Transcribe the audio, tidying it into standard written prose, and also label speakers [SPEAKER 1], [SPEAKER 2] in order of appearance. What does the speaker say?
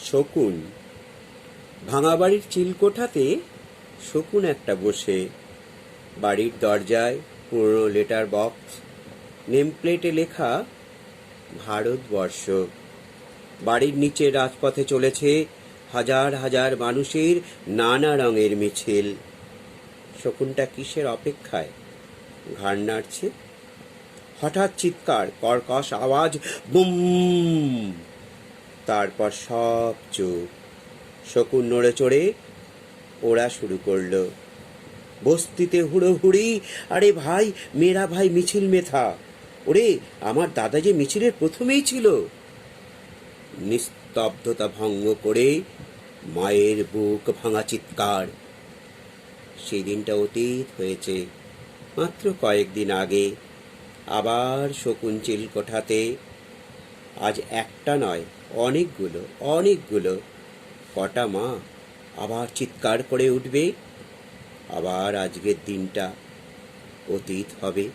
[SPEAKER 1] শকুন। ভাঙা বাড়ির চিলকোঠাতে শকুন একটা বসে। বাড়ির দরজায় পুরনো লেটার বক্স, নেম প্লেটে লেখা ভারতবর্ষ। বাড়ির নিচে রাজপথে চলেছে হাজার হাজার মানুষের নানা রঙের মিছিল। শকুনটা কিসের অপেক্ষায় ঘাড় নাড়ছে? হঠাৎ চিৎকার, কর্কশ আওয়াজ, বুম! তারপর সব চুপ। শকুন নড়ে চড়ে ওড়া শুরু করলো। বস্তিতে হুড়োহুড়ি, আরে ভাই, মেরা ভাই মিছিল মে থা। ওরে, আমার দাদা যে মিছিলের প্রথমেই ছিল। নিস্তব্ধতা ভঙ্গ করে মায়ের বুক ভাঙা চিৎকার। সেই দিনটা অতীত হয়েছে, মাত্র কয়েকদিন আগে। আবার শকুন চিলকোঠাতে। আজ একটা নয়, অনেকগুলো অনেকগুলো। কটা মা আবার চিৎকার করে উঠবে। আবার আজকের দিনটা অতীত হবে।